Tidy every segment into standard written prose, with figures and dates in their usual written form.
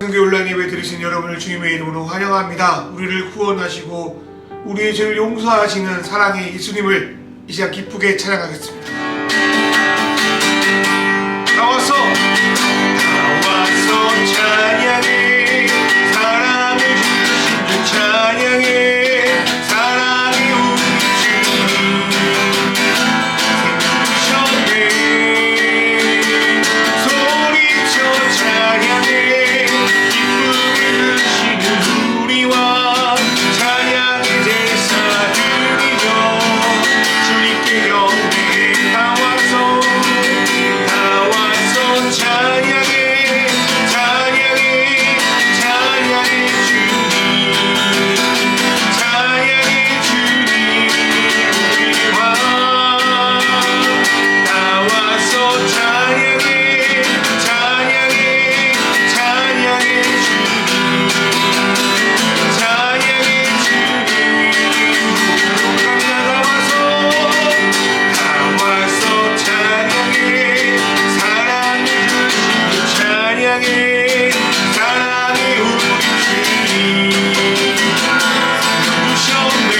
성교 온라인 예배 드리신 여러분을 주님의 이름으로 환영합니다. 우리를 구원하시고 우리의 죄를 용서하시는 사랑의 예수님을 이 시간 기쁘게 찬양하겠습니다. 나와서 찬양해, 사랑을 주신 주 찬양해, 사랑이 우리 주님 생기셨네. 소리쳐 찬양해, 기쁨을 주시는 우리와 찬양의 제사 드리며 주님께 경배. 나와서 찬양해, 찬양해, 찬양해 주님, 찬양해 주님 우리와. 나와서 찬양해, 찬양해, 찬양해 주님, 찬양해 주님. 나와서 찬양해, 사랑을 찬양해, 사랑의 우리 주님 부르셨네.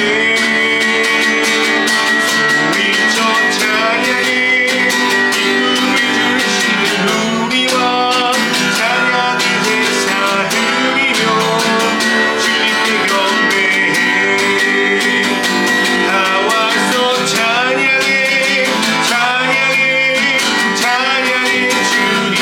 소리쳐 찬양해, 기쁨을 주시는 우리와 찬양의 제사 드리며 주님께 경배해. 나와서 찬양해, 찬양해, 찬양해 주님,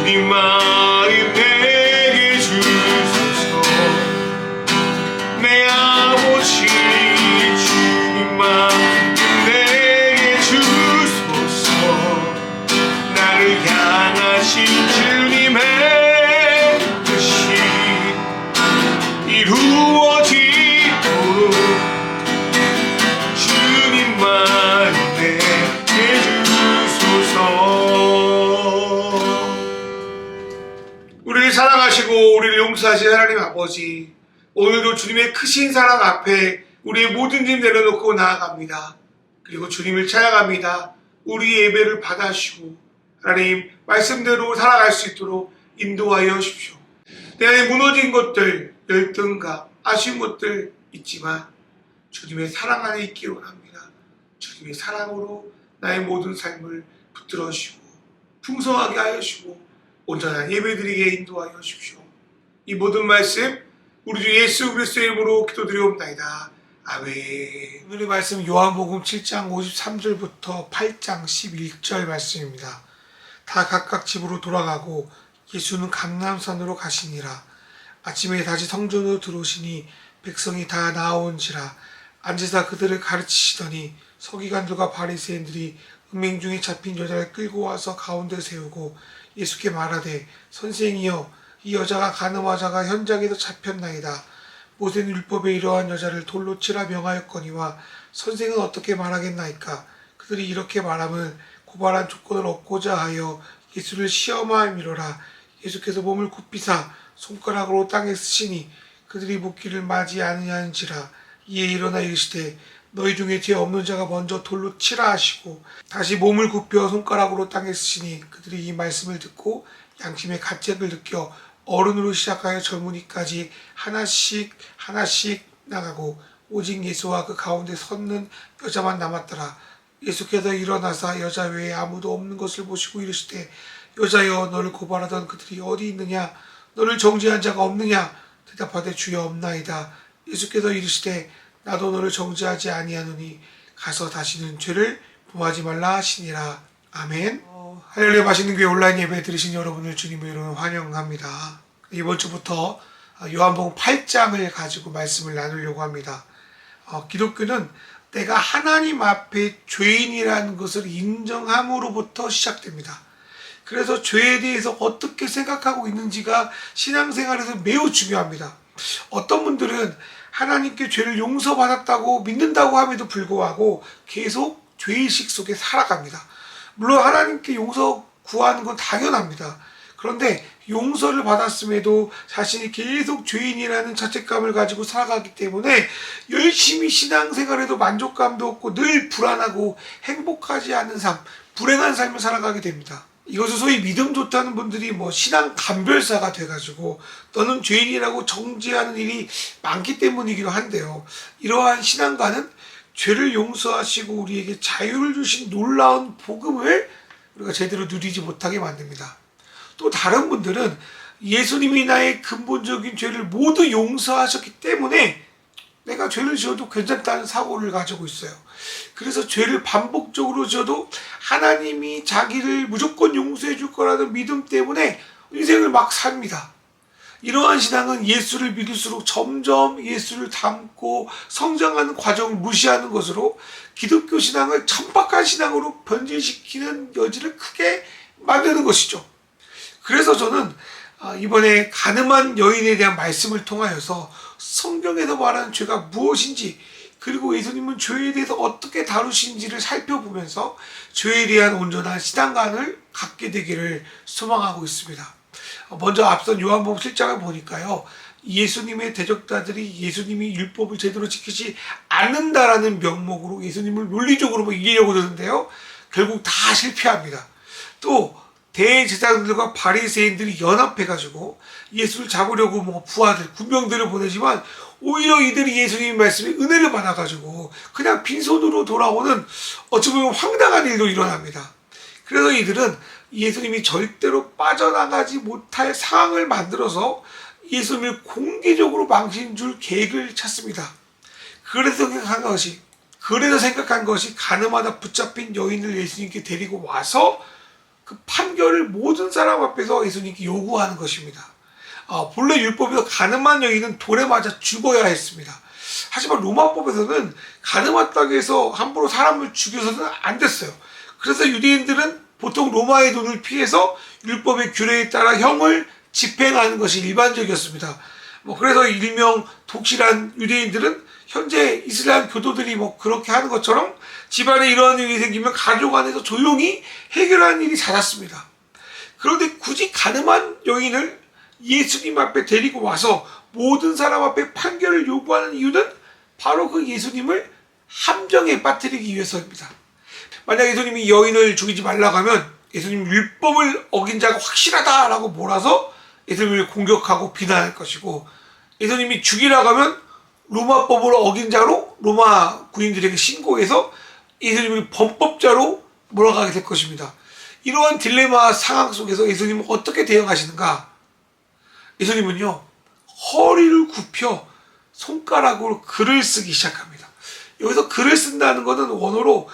주님 마음 내게 주소서. 내 아버지 주님 마음 내게 주소서. 나를 향하신 주님의 뜻이 이루어지도록 주님 마음 내게 주소서. 우리를 사랑하시고 우리를 용서하신 하나님 아버지, 오늘도 주님의 크신 사랑 앞에 우리의 모든 짐 내려놓고 나아갑니다. 그리고 주님을 찬양합니다. 우리 예배를 받아주시고 하나님 말씀대로 살아갈 수 있도록 인도하여 주십시오. 내 안에 무너진 것들, 열등감, 아쉬운 것들 있지만 주님의 사랑 안에 있기를 원합니다. 주님의 사랑으로 나의 모든 삶을 붙들어 주시고 풍성하게 하여 주시고 온전한 예배드리게 인도하여 주십시오. 이 모든 말씀 우리 주 예수 그리스도의 이름으로 기도드리옵나이다. 아멘. 오늘의 말씀 요한복음 7장 53절부터 8장 11절 말씀입니다. 다 각각 집으로 돌아가고 예수는 감람산으로 가시니라. 아침에 다시 성전으로 들어오시니 백성이 다 나아온지라. 앉으사 그들을 가르치시더니 서기관들과 바리새인들이 음행 중에 잡힌 여자를 끌고 와서 가운데 세우고 예수께 말하되 선생이여 이 여자가 간음하자가 현장에서 잡혔나이다. 모세는 율법에 이러한 여자를 돌로 치라 명하였거니와 선생은 어떻게 말하겠나이까. 그들이 이렇게 말함은 고발한 조건을 얻고자 하여 예수를 시험하미로라. 예수께서 몸을 굽히사 손가락으로 땅에 쓰시니 그들이 묻기를 맞이 아니하는지라. 이에 일어나 이르시되 너희 중에 죄 없는 자가 먼저 돌로 치라 하시고 다시 몸을 굽혀 손가락으로 땅에 쓰시니 그들이 이 말씀을 듣고 양심의 갑작을 느껴 어른으로 시작하여 젊은이까지 하나씩 나가고 오직 예수와 그 가운데 섰는 여자만 남았더라. 예수께서 일어나사 여자 외에 아무도 없는 것을 보시고 이르시되 여자여 너를 고발하던 그들이 어디 있느냐. 너를 정죄한 자가 없느냐. 대답하되 주여 없나이다. 예수께서 이르시되 나도 너를 정죄하지 아니하노니 가서 다시는 죄를 범하지 말라 하시니라. 아멘. 할렐루야. 맛있는 교회 온라인 예배 들으신 여러분을 주님의 이름으로 환영합니다. 이번 주부터 요한복음 8장을 가지고 말씀을 나누려고 합니다. 기독교는 내가 하나님 앞에 죄인이라는 것을 인정함으로부터 시작됩니다. 그래서 죄에 대해서 어떻게 생각하고 있는지가 신앙생활에서 매우 중요합니다. 어떤 분들은 하나님께 죄를 용서받았다고 믿는다고 함에도 불구하고 계속 죄의식 속에 살아갑니다. 물론 하나님께 용서 구하는 건 당연합니다. 그런데 용서를 받았음에도 자신이 계속 죄인이라는 자책감을 가지고 살아가기 때문에 열심히 신앙생활에도 만족감도 없고 늘 불안하고 행복하지 않은 삶, 불행한 삶을 살아가게 됩니다. 이것을 소위 믿음 좋다는 분들이 신앙 감별사가 돼가지고 너는 죄인이라고 정죄하는 일이 많기 때문이기도 한데요. 이러한 신앙과는 죄를 용서하시고 우리에게 자유를 주신 놀라운 복음을 우리가 제대로 누리지 못하게 만듭니다. 또 다른 분들은 예수님이 나의 근본적인 죄를 모두 용서하셨기 때문에 내가 죄를 지어도 괜찮다는 사고를 가지고 있어요. 그래서 죄를 반복적으로 지어도 하나님이 자기를 무조건 용서해 줄 거라는 믿음 때문에 인생을 막 삽니다. 이러한 신앙은 예수를 믿을수록 점점 예수를 닮고 성장하는 과정을 무시하는 것으로 기독교 신앙을 천박한 신앙으로 변질시키는 여지를 크게 만드는 것이죠. 그래서 저는 이번에 가늠한 여인에 대한 말씀을 통하여서 성경에서 말하는 죄가 무엇인지 그리고 예수님은 죄에 대해서 어떻게 다루신지를 살펴보면서 죄에 대한 온전한 신앙관을 갖게 되기를 소망하고 있습니다. 먼저 앞선 요한복음 7장을 보니까요. 예수님의 대적자들이 예수님이 율법을 제대로 지키지 않는다라는 명목으로 예수님을 논리적으로 이기려고 드는데요. 결국 다 실패합니다. 또 대제사장들과 바리새인들이 연합해가지고 예수를 잡으려고 부하들, 군병들을 보내지만 오히려 이들이 예수님의 말씀에 은혜를 받아가지고 그냥 빈손으로 돌아오는 어찌 보면 황당한 일도 일어납니다. 그래서 이들은 예수님이 절대로 빠져나가지 못할 상황을 만들어서 예수님을 공개적으로 망신 줄 계획을 찾습니다. 그래서 생각한 것이 가늠하다 붙잡힌 여인을 예수님께 데리고 와서 그 판결을 모든 사람 앞에서 예수님께 요구하는 것입니다. 본래 율법에서 간음한 여인은 돌에 맞아 죽어야 했습니다. 하지만 로마법에서는 간음했다고 해서 함부로 사람을 죽여서는 안 됐어요. 그래서 유대인들은 보통 로마의 돈을 피해서 율법의 규례에 따라 형을 집행하는 것이 일반적이었습니다. 그래서 일명 독실한 유대인들은 현재 이슬람 교도들이 그렇게 하는 것처럼 집안에 이러한 일이 생기면 가족 안에서 조용히 해결하는 일이 잦았습니다. 그런데 굳이 간음한 여인을 예수님 앞에 데리고 와서 모든 사람 앞에 판결을 요구하는 이유는 바로 그 예수님을 함정에 빠뜨리기 위해서입니다. 만약 예수님이 여인을 죽이지 말라고 하면 예수님 율법을 어긴 자가 확실하다라고 몰아서 예수님을 공격하고 비난할 것이고, 예수님이 죽이라고 하면 로마법을 어긴 자로 로마 군인들에게 신고해서 예수님을 범법자로 몰아가게 될 것입니다. 이러한 딜레마 상황 속에서 예수님은 어떻게 대응하시는가? 예수님은요, 허리를 굽혀 손가락으로 글을 쓰기 시작합니다. 여기서 글을 쓴다는 것은 원어로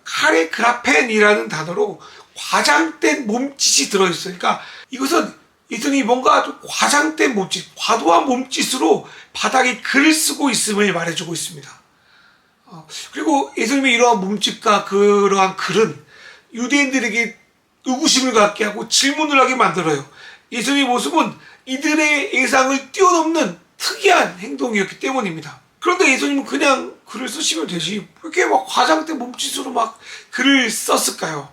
카레그라펜이라는 단어로 과장된 몸짓이 들어있어요. 그러니까 이것은 예수님이 뭔가 좀 과장된 몸짓, 과도한 몸짓으로 바닥에 글을 쓰고 있음을 말해주고 있습니다. 그리고 예수님의 이러한 몸짓과 그러한 글은 유대인들에게 의구심을 갖게 하고 질문을 하게 만들어요. 예수님의 모습은 이들의 예상을 뛰어넘는 특이한 행동이었기 때문입니다. 그런데 예수님은 그냥 글을 쓰시면 되지 왜 이렇게 과장된 몸짓으로 글을 썼을까요?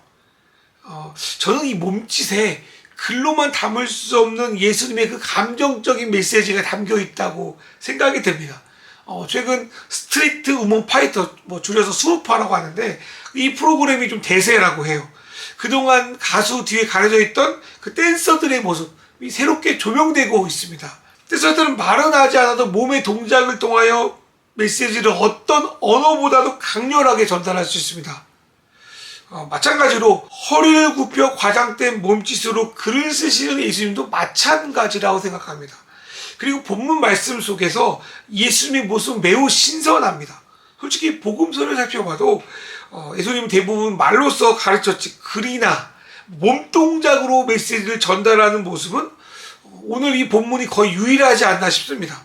저는 이 몸짓에 글로만 담을 수 없는 예수님의 그 감정적인 메시지가 담겨 있다고 생각이 됩니다. 최근 스트리트 우먼 파이터, 줄여서 수우파라고 하는데 이 프로그램이 좀 대세라고 해요. 그동안 가수 뒤에 가려져 있던 그 댄서들의 모습이 새롭게 조명되고 있습니다. 댄서들은 말은 하지 않아도 몸의 동작을 통하여 메시지를 어떤 언어보다도 강렬하게 전달할 수 있습니다. 마찬가지로 허리를 굽혀 과장된 몸짓으로 글을 쓰시는 예수님도 마찬가지라고 생각합니다. 그리고 본문 말씀 속에서 예수님의 모습은 매우 신선합니다. 솔직히 복음서를 살펴봐도 예수님은 대부분 말로써 가르쳤지 글이나 몸동작으로 메시지를 전달하는 모습은 오늘 이 본문이 거의 유일하지 않나 싶습니다.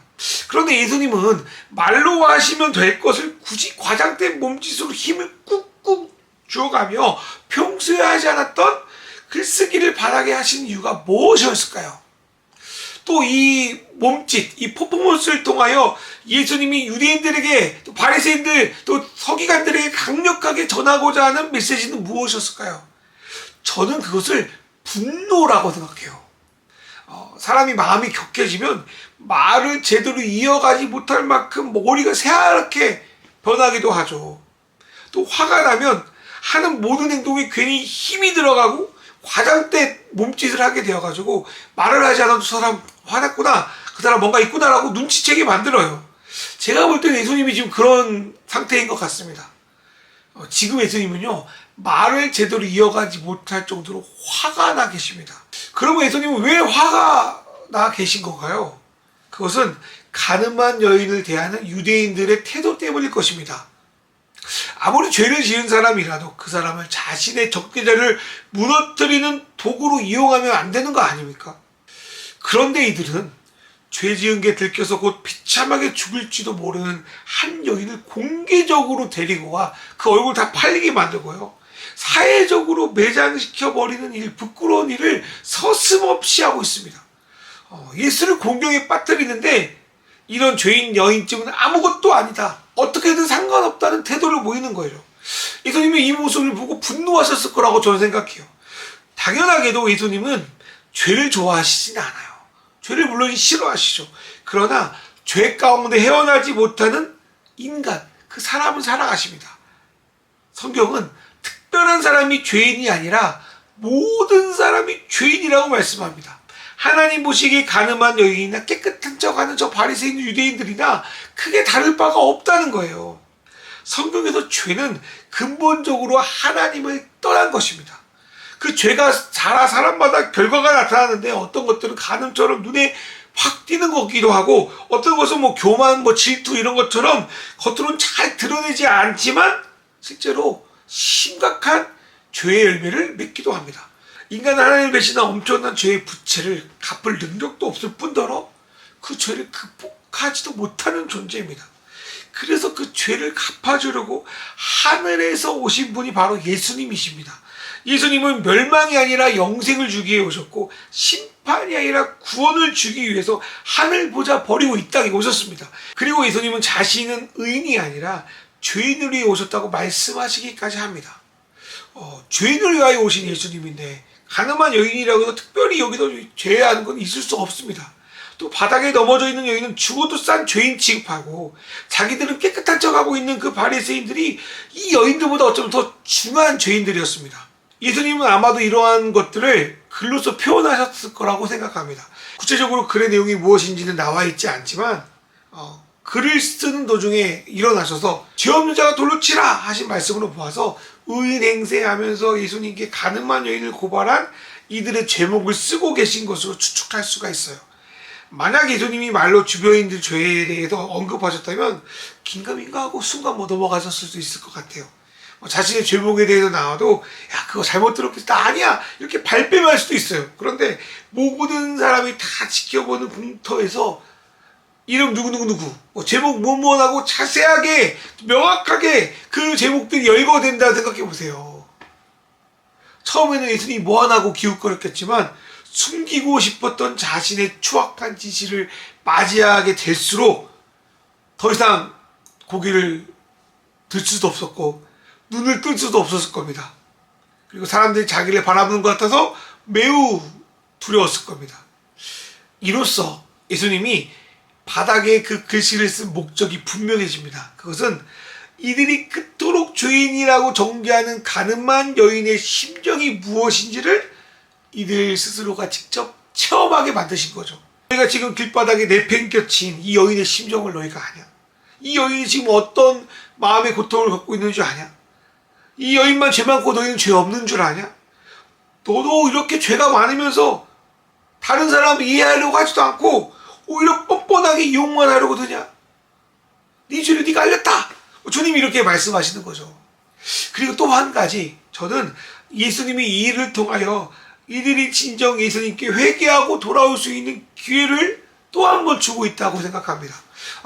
그런데 예수님은 말로 하시면 될 것을 굳이 과장된 몸짓으로 힘을 꾹꾹 주어가며 평소에 하지 않았던 글쓰기를 바라게 하신 이유가 무엇이었을까요? 또 이 몸짓, 이 퍼포먼스를 통하여 예수님이 유대인들에게, 또 바리새인들, 또 서기관들에게 강력하게 전하고자 하는 메시지는 무엇이었을까요? 저는 그것을 분노라고 생각해요. 사람이 마음이 격해지면 말을 제대로 이어가지 못할 만큼 머리가 새하얗게 변하기도 하죠. 또 화가 나면 하는 모든 행동에 괜히 힘이 들어가고 과장된 몸짓을 하게 되어가지고 말을 하지 않아도 저 사람 화났구나, 그 사람 뭔가 있구나라고 눈치채게 만들어요. 제가 볼 때는 예수님이 지금 그런 상태인 것 같습니다. 지금 예수님은요, 말을 제대로 이어가지 못할 정도로 화가 나 계십니다. 그러면 예수님은 왜 화가 나 계신 건가요? 그것은 간음한 여인을 대하는 유대인들의 태도 때문일 것입니다. 아무리 죄를 지은 사람이라도 그 사람을 자신의 적대자를 무너뜨리는 도구로 이용하면 안 되는 거 아닙니까? 그런데 이들은 죄 지은 게 들켜서 곧 비참하게 죽을지도 모르는 한 여인을 공개적으로 데리고 와 그 얼굴 다 팔리게 만들고요, 사회적으로 매장시켜버리는 일, 부끄러운 일을 서슴없이 하고 있습니다. 예수를 공경에 빠뜨리는데 이런 죄인 여인쯤은 아무것도 아니다, 어떻게든 상관없다는 태도를 보이는 거예요. 예수님이 이 모습을 보고 분노하셨을 거라고 저는 생각해요. 당연하게도 예수님은 죄를 좋아하시진 않아요. 죄를 물론 싫어하시죠. 그러나 죄 가운데 헤어나지 못하는 인간, 그 사람을 사랑하십니다. 성경은 특별한 사람이 죄인이 아니라 모든 사람이 죄인이라고 말씀합니다. 하나님 보시기에 간음한 여인이나 깨끗한 척하는 저 바리새인 유대인들이나 크게 다를 바가 없다는 거예요. 성경에서 죄는 근본적으로 하나님을 떠난 것입니다. 그 죄가 사람마다 결과가 나타나는데 어떤 것들은 간음처럼 눈에 확 띄는 거기도 하고, 어떤 것은 교만, 질투 이런 것처럼 겉으로는 잘 드러내지 않지만 실제로 심각한 죄의 열매를 맺기도 합니다. 인간은 하나님을 배신한 엄청난 죄의 부채를 갚을 능력도 없을 뿐더러 그 죄를 극복하지도 못하는 존재입니다. 그래서 그 죄를 갚아주려고 하늘에서 오신 분이 바로 예수님이십니다. 예수님은 멸망이 아니라 영생을 주기 위해 오셨고 심판이 아니라 구원을 주기 위해서 하늘 보좌 버리고 이 땅에 오셨습니다. 그리고 예수님은 자신은 의인이 아니라 죄인을 위해 오셨다고 말씀하시기까지 합니다. 죄인을 위하여 오신 예수님인데 가늠한 여인이라고 해서 특별히 여기서 죄하는 건 있을 수 없습니다. 또 바닥에 넘어져 있는 여인은 죽어도 싼 죄인 취급하고 자기들은 깨끗한 척하고 있는 그 바리새인들이 이 여인들보다 어쩌면 더 중한 죄인들이었습니다. 예수님은 아마도 이러한 것들을 글로써 표현하셨을 거라고 생각합니다. 구체적으로 글의 내용이 무엇인지는 나와 있지 않지만 글을 쓰는 도중에 일어나셔서 죄 없는 자가 돌로 치라 하신 말씀으로 보아서 의인 행세하면서 예수님께 가늠한 여인을 고발한 이들의 제목을 쓰고 계신 것으로 추측할 수가 있어요. 만약 예수님이 말로 주변인들 죄에 대해서 언급하셨다면 긴가민가 하고 순간 넘어가셨을 수 있을 것 같아요. 자신의 죄목에 대해서 나와도 야 그거 잘못 들었겠다 아니야 이렇게 발뺌할 수도 있어요. 그런데 모든 사람이 다 지켜보는 공터에서 이름 누구누구 제목 뭐뭐하고 자세하게 명확하게 그 제목들이 열거된다 생각해 보세요. 처음에는 예수님이 뭐 하나고 기웃거렸겠지만 숨기고 싶었던 자신의 추악한 진실을 맞이하게 될수록 더 이상 고개를 들 수도 없었고 눈을 뜰 수도 없었을 겁니다. 그리고 사람들이 자기를 바라보는 것 같아서 매우 두려웠을 겁니다. 이로써 예수님이 바닥에 그 글씨를 쓴 목적이 분명해집니다. 그것은 이들이 그토록 죄인이라고 정죄하는 가늠한 여인의 심정이 무엇인지를 이들 스스로가 직접 체험하게 만드신 거죠. 너희가 지금 길바닥에 내팽겨친 이 여인의 심정을 너희가 아냐? 이 여인이 지금 어떤 마음의 고통을 겪고 있는 줄 아냐? 이 여인만 죄 많고 너희는 죄 없는 줄 아냐? 너도 이렇게 죄가 많으면서 다른 사람을 이해하려고 하지도 않고 오히려 뻔뻔하게 이용만 하려고 드냐? 네 죄를 네가 알렸다! 주님이 이렇게 말씀하시는 거죠. 그리고 또 한 가지, 저는 예수님이 이 일을 통하여 이들이 진정 예수님께 회개하고 돌아올 수 있는 기회를 또 한 번 주고 있다고 생각합니다.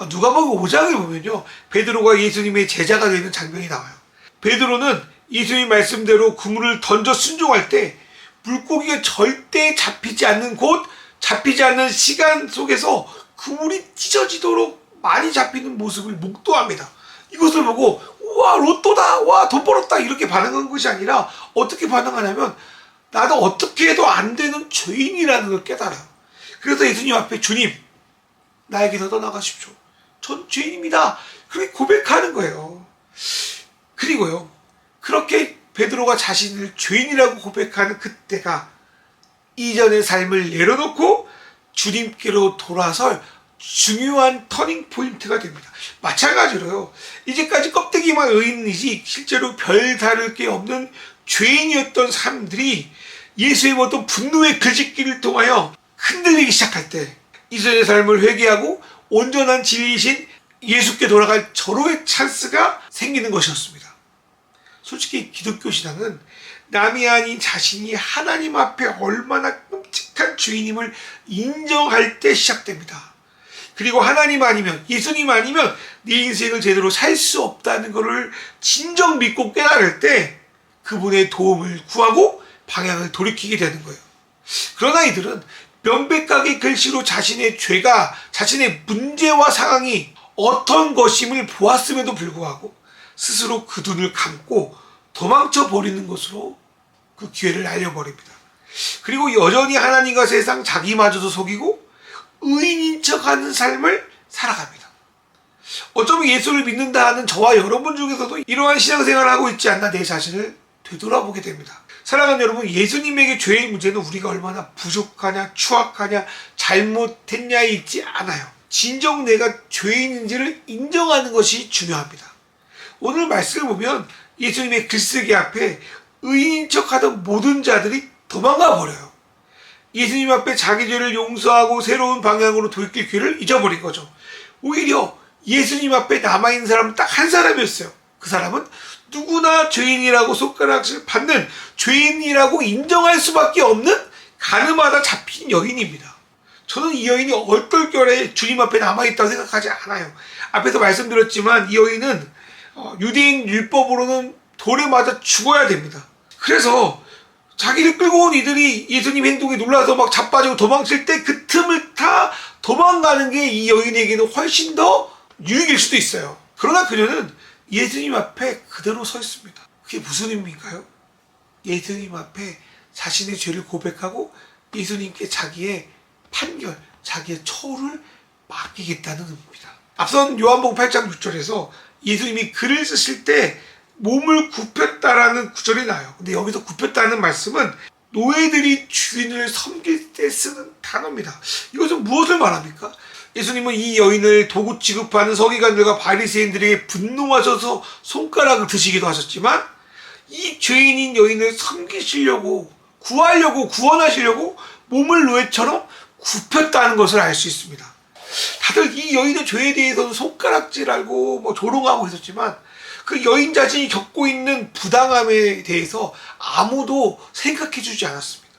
누가복음 5장을 보면요, 베드로가 예수님의 제자가 되는 장면이 나와요. 베드로는 예수님 말씀대로 그물을 던져 순종할 때 물고기가 절대 잡히지 않는 곳, 잡히지 않는 시간 속에서 그물이 찢어지도록 많이 잡히는 모습을 목도합니다. 이것을 보고 우와 로또다, 와 돈 벌었다 이렇게 반응한 것이 아니라 어떻게 반응하냐면 나도 어떻게 해도 안 되는 죄인이라는 걸 깨달아요. 그래서 예수님 앞에 주님 나에게서 떠나가십시오. 전 죄인입니다. 그렇게 고백하는 거예요. 그리고요, 그렇게 베드로가 자신을 죄인이라고 고백하는 그때가 이전의 삶을 내려놓고 주님께로 돌아설 중요한 터닝 포인트가 됩니다. 마찬가지로요, 이제까지 껍데기만 의인이지 실제로 별 다를 게 없는 죄인이었던 사람들이 예수의 어떤 분노의 글짓기를 통하여 흔들리기 시작할 때 이전의 삶을 회개하고 온전한 진리이신 예수께 돌아갈 절호의 찬스가 생기는 것이었습니다. 솔직히 기독교 신앙은 남이 아닌 자신이 하나님 앞에 얼마나 끔찍한 죄인임을 인정할 때 시작됩니다. 그리고 하나님 아니면 예수님 아니면 네 인생을 제대로 살 수 없다는 것을 진정 믿고 깨달을 때 그분의 도움을 구하고 방향을 돌이키게 되는 거예요. 그러나 이들은 명백하게 글씨로 자신의 죄가, 자신의 문제와 상황이 어떤 것임을 보았음에도 불구하고 스스로 그 눈을 감고 도망쳐 버리는 것으로 그 기회를 날려버립니다. 그리고 여전히 하나님과 세상, 자기마저도 속이고 의인인 척하는 삶을 살아갑니다. 어쩌면 예수를 믿는다 하는 저와 여러분 중에서도 이러한 신앙생활을 하고 있지 않나 내 자신을 되돌아보게 됩니다. 사랑하는 여러분, 예수님에게 죄의 문제는 우리가 얼마나 부족하냐, 추악하냐, 잘못했냐에 있지 않아요. 진정 내가 죄인인지를 인정하는 것이 중요합니다. 오늘 말씀을 보면 예수님의 글쓰기 앞에 의인인 척하던 모든 자들이 도망가 버려요. 예수님 앞에 자기 죄를 용서하고 새로운 방향으로 돌이킬 기회를 잊어버린 거죠. 오히려 예수님 앞에 남아있는 사람은 딱 한 사람이었어요. 그 사람은 누구나 죄인이라고 손가락질 받는, 죄인이라고 인정할 수밖에 없는 가늠하다 잡힌 여인입니다. 저는 이 여인이 얼떨결에 주님 앞에 남아있다고 생각하지 않아요. 앞에서 말씀드렸지만 이 여인은 유대인 율법으로는 돌에 맞아 죽어야 됩니다. 그래서 자기를 끌고 온 이들이 예수님 행동에 놀라서 막 자빠지고 도망칠 때 그 틈을 타 도망가는 게 이 여인에게는 훨씬 더 유익일 수도 있어요. 그러나 그녀는 예수님 앞에 그대로 서 있습니다. 그게 무슨 의미인가요? 예수님 앞에 자신의 죄를 고백하고 예수님께 자기의 판결, 자기의 처우를 맡기겠다는 의미입니다. 앞선 요한복음 8장 6절에서 예수님이 글을 쓰실 때 몸을 굽혔다라는 구절이 나요. 근데 여기서 굽혔다는 말씀은 노예들이 주인을 섬길 때 쓰는 단어입니다. 이것은 무엇을 말합니까? 예수님은 이 여인을 도구 취급하는 서기관들과 바리새인들에게 분노하셔서 손가락을 드시기도 하셨지만 이 죄인인 여인을 섬기시려고, 구하려고, 구원하시려고 몸을 노예처럼 굽혔다는 것을 알 수 있습니다. 다들 이 여인의 죄에 대해서는 손가락질하고 조롱하고 있었지만 그 여인 자신이 겪고 있는 부당함에 대해서 아무도 생각해 주지 않았습니다.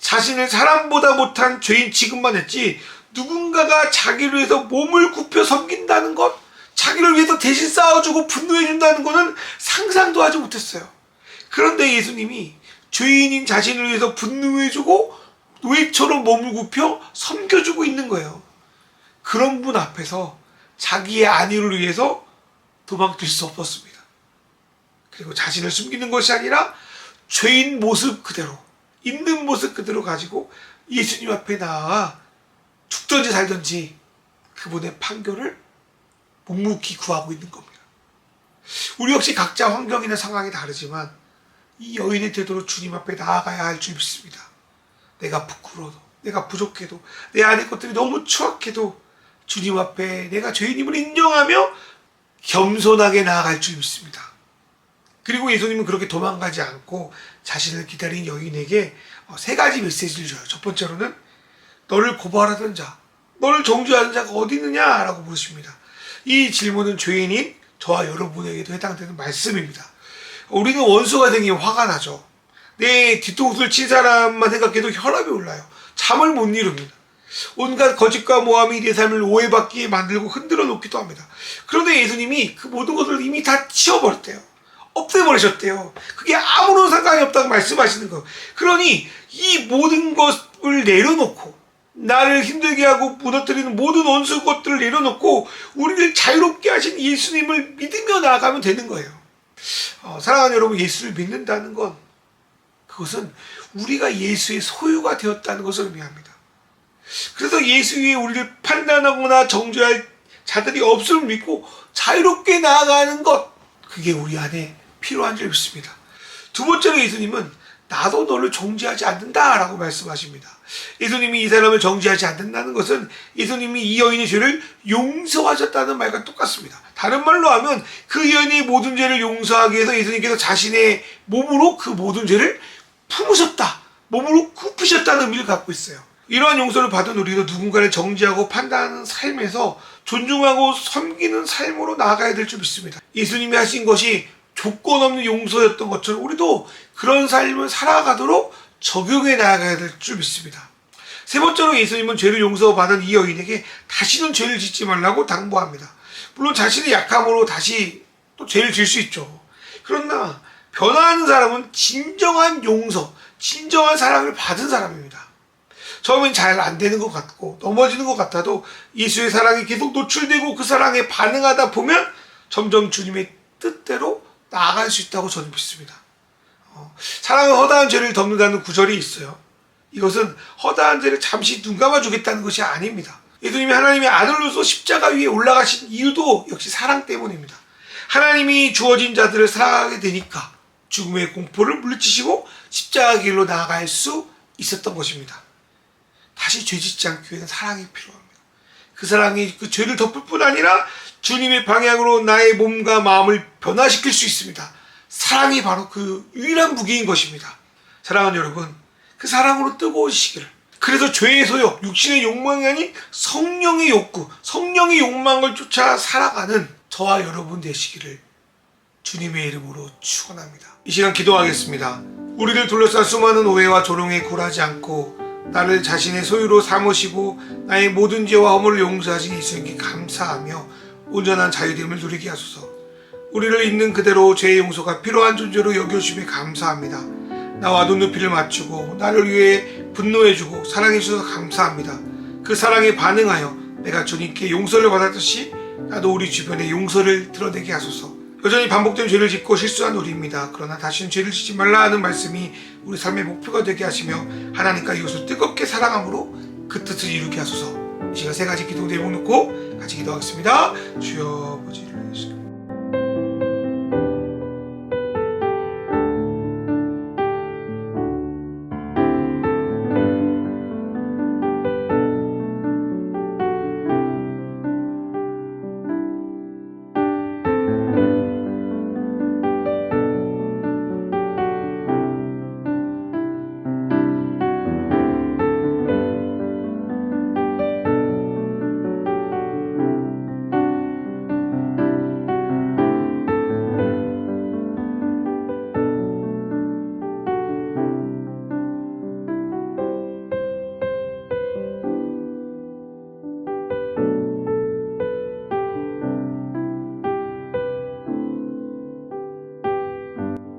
자신을 사람보다 못한 죄인 취급만 했지 누군가가 자기를 위해서 몸을 굽혀 섬긴다는 것, 자기를 위해서 대신 싸워주고 분노해준다는 것은 상상도 하지 못했어요. 그런데 예수님이 죄인인 자신을 위해서 분노해주고 노예처럼 몸을 굽혀 섬겨주고 있는 거예요. 그런 분 앞에서 자기의 안위를 위해서 도망칠 수 없었습니다. 그리고 자신을 숨기는 것이 아니라 죄인 모습 그대로, 있는 모습 그대로 가지고 예수님 앞에 나아 죽든지 살든지 그분의 판결을 묵묵히 구하고 있는 겁니다. 우리 역시 각자 환경이나 상황이 다르지만 이 여인의 태도로 주님 앞에 나아가야 할 줄 믿습니다. 내가 부끄러워도, 내가 부족해도, 내 안의 것들이 너무 추악해도 주님 앞에 내가 죄인임을 인정하며 겸손하게 나아갈 줄 믿습니다. 그리고 예수님은 그렇게 도망가지 않고 자신을 기다린 여인에게 세 가지 메시지를 줘요. 첫 번째로는 너를 고발하던 자, 너를 정죄하는 자가 어디 있느냐라고 물으십니다. 이 질문은 죄인인 저와 여러분에게도 해당되는 말씀입니다. 우리는 원수가 생기면 화가 나죠. 내 뒤통수를 친 사람만 생각해도 혈압이 올라요. 잠을 못 이룹니다. 온갖 거짓과 모함이 내 삶을 오해받게 만들고 흔들어 놓기도 합니다. 그런데 예수님이 그 모든 것을 이미 다 치워버렸대요. 없애버리셨대요. 그게 아무런 상관이 없다고 말씀하시는 거예요. 그러니 이 모든 것을 내려놓고, 나를 힘들게 하고 무너뜨리는 모든 원수 것들을 내려놓고 우리를 자유롭게 하신 예수님을 믿으며 나아가면 되는 거예요. 사랑하는 여러분, 예수를 믿는다는 건 그것은 우리가 예수의 소유가 되었다는 것을 의미합니다. 그래서 예수 위에 우리를 판단하거나 정죄할 자들이 없음을 믿고 자유롭게 나아가는 것, 그게 우리 안에 필요한 줄 믿습니다. 두 번째로 예수님은 나도 너를 정죄하지 않는다라고 말씀하십니다. 예수님이 이 사람을 정죄하지 않는다는 것은 예수님이 이 여인의 죄를 용서하셨다는 말과 똑같습니다. 다른 말로 하면 그 여인의 모든 죄를 용서하기 위해서 예수님께서 자신의 몸으로 그 모든 죄를 품으셨다, 몸으로 굽히셨다는 의미를 갖고 있어요. 이러한 용서를 받은 우리도 누군가를 정죄하고 판단하는 삶에서 존중하고 섬기는 삶으로 나아가야 될 줄 믿습니다. 예수님이 하신 것이 조건 없는 용서였던 것처럼 우리도 그런 삶을 살아가도록 적용해 나아가야 될 줄 믿습니다. 세 번째로 예수님은 죄를 용서받은 이 여인에게 다시는 죄를 짓지 말라고 당부합니다. 물론 자신의 약함으로 다시 또 죄를 질 수 있죠. 그러나 변화하는 사람은 진정한 용서, 진정한 사랑을 받은 사람입니다. 처음엔 잘 안 되는 것 같고 넘어지는 것 같아도 예수의 사랑이 계속 노출되고 그 사랑에 반응하다 보면 점점 주님의 뜻대로 나아갈 수 있다고 저는 믿습니다. 사랑은 허다한 죄를 덮는다는 구절이 있어요. 이것은 허다한 죄를 잠시 눈 감아주겠다는 것이 아닙니다. 예수님이 하나님의 아들로서 십자가 위에 올라가신 이유도 역시 사랑 때문입니다. 하나님이 주어진 자들을 사랑하게 되니까 죽음의 공포를 물리치시고 십자가 길로 나아갈 수 있었던 것입니다. 다시 죄짓지 않기 위해서는 사랑이 필요합니다. 그 사랑이 그 죄를 덮을 뿐 아니라 주님의 방향으로 나의 몸과 마음을 변화시킬 수 있습니다. 사랑이 바로 그 유일한 무기인 것입니다. 사랑하는 여러분, 그 사랑으로 뜨거우시기를, 그래서 죄의 소욕, 육신의 욕망이 아닌 성령의 욕구, 성령의 욕망을 쫓아 살아가는 저와 여러분 되시기를 주님의 이름으로 축원합니다. 이 시간 기도하겠습니다. 우리를 둘러싼 수많은 오해와 조롱에 굴하지 않고 나를 자신의 소유로 삼으시고 나의 모든 죄와 허물을 용서하신 예수님께 감사하며 온전한 자유됨을 누리게 하소서. 우리를 있는 그대로 죄의 용서가 필요한 존재로 여겨주심에 감사합니다. 나와 눈높이를 맞추고 나를 위해 분노해주고 사랑해주셔서 감사합니다. 그 사랑에 반응하여 내가 주님께 용서를 받았듯이 나도 우리 주변에 용서를 드러내게 하소서. 여전히 반복된 죄를 짓고 실수한 우리입니다. 그러나 다시는 죄를 짓지 말라 하는 말씀이 우리 삶의 목표가 되게 하시며 하나님과 이것을 뜨겁게 사랑함으로 그 뜻을 이루게 하소서. 이 시간 세 가지 기도 제목 놓고 같이 기도하겠습니다. 주여 아버지를 예수.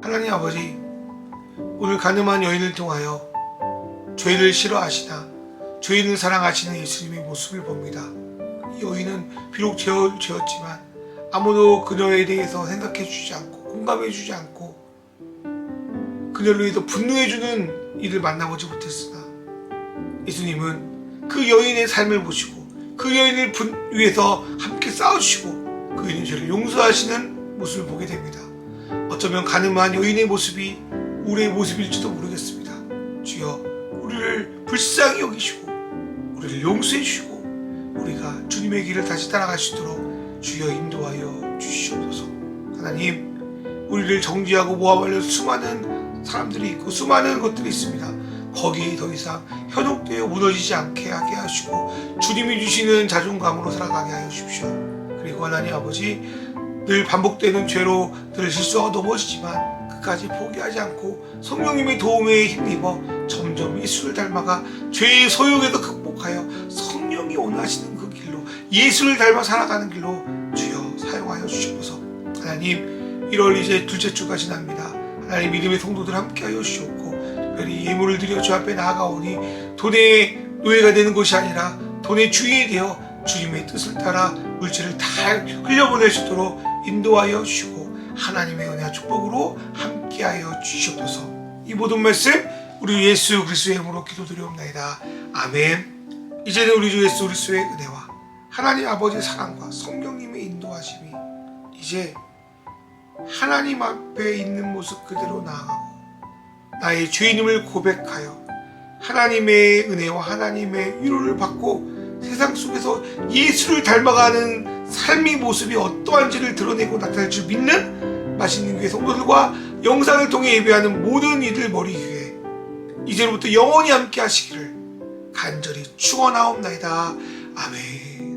하나님 아버지, 오늘 가늠한 여인을 통하여 죄를 싫어하시나 죄인을 사랑하시는 예수님의 모습을 봅니다. 이 여인은 비록 죄였지만 아무도 그녀에 대해서 생각해 주지 않고 공감해 주지 않고 그녀를 위해서 분노해주는 이를 만나보지 못했으나 예수님은 그 여인의 삶을 보시고 그 여인을 위해서 함께 싸우시고 그 여인의 죄를 용서하시는 모습을 보게 됩니다. 어쩌면 가늠한 여인의 모습이 우리의 모습일지도 모르겠습니다. 주여, 우리를 불쌍히 여기시고 우리를 용서해 주시고 우리가 주님의 길을 다시 따라갈 수 있도록 주여 인도하여 주시옵소서. 하나님, 우리를 정죄하고 모함하려 수많은 사람들이 있고 수많은 것들이 있습니다. 거기에 더 이상 현혹되어 무너지지 않게 하게 하시고 주님이 주시는 자존감으로 살아가게 하여 주십시오. 그리고 하나님 아버지, 늘 반복되는 죄로 늘 실수하고 넘어지지만 끝까지 포기하지 않고 성령님의 도움에 힘입어 점점 예수를 닮아가 죄의 소욕에도 극복하여 성령이 원하시는 그 길로 예수를 닮아 살아가는 길로 주여 사용하여 주시옵소서. 하나님, 1월 이제 둘째 주가 지납니다. 하나님, 믿음의 성도들 함께하여 주시옵고 특별히 예물을 드려 주 앞에 나아가오니 돈의 노예가 되는 것이 아니라 돈의 주인이 되어 주님의 뜻을 따라 물질을 다 흘려보낼 수 있도록 인도하여 주시고 하나님의 은혜와 축복으로 함께하여 주시옵소서. 이 모든 말씀 우리 예수 그리스도의 이름으로 기도드리옵나이다. 아멘. 이제는 우리 주 예수 그리스도의 은혜와 하나님 아버지의 사랑과 성령님의 인도하심이 이제 하나님 앞에 있는 모습 그대로 나아가고 나의 죄인임을 고백하여 하나님의 은혜와 하나님의 위로를 받고 세상 속에서 예수를 닮아가는 삶의 모습이 어떠한지를 드러내고 나타낼 줄 믿는 맛있는 교회 성도들과 영상을 통해 예배하는 모든 이들 머리 위에 이제부터 영원히 함께 하시기를 간절히 축원하옵나이다. 아멘.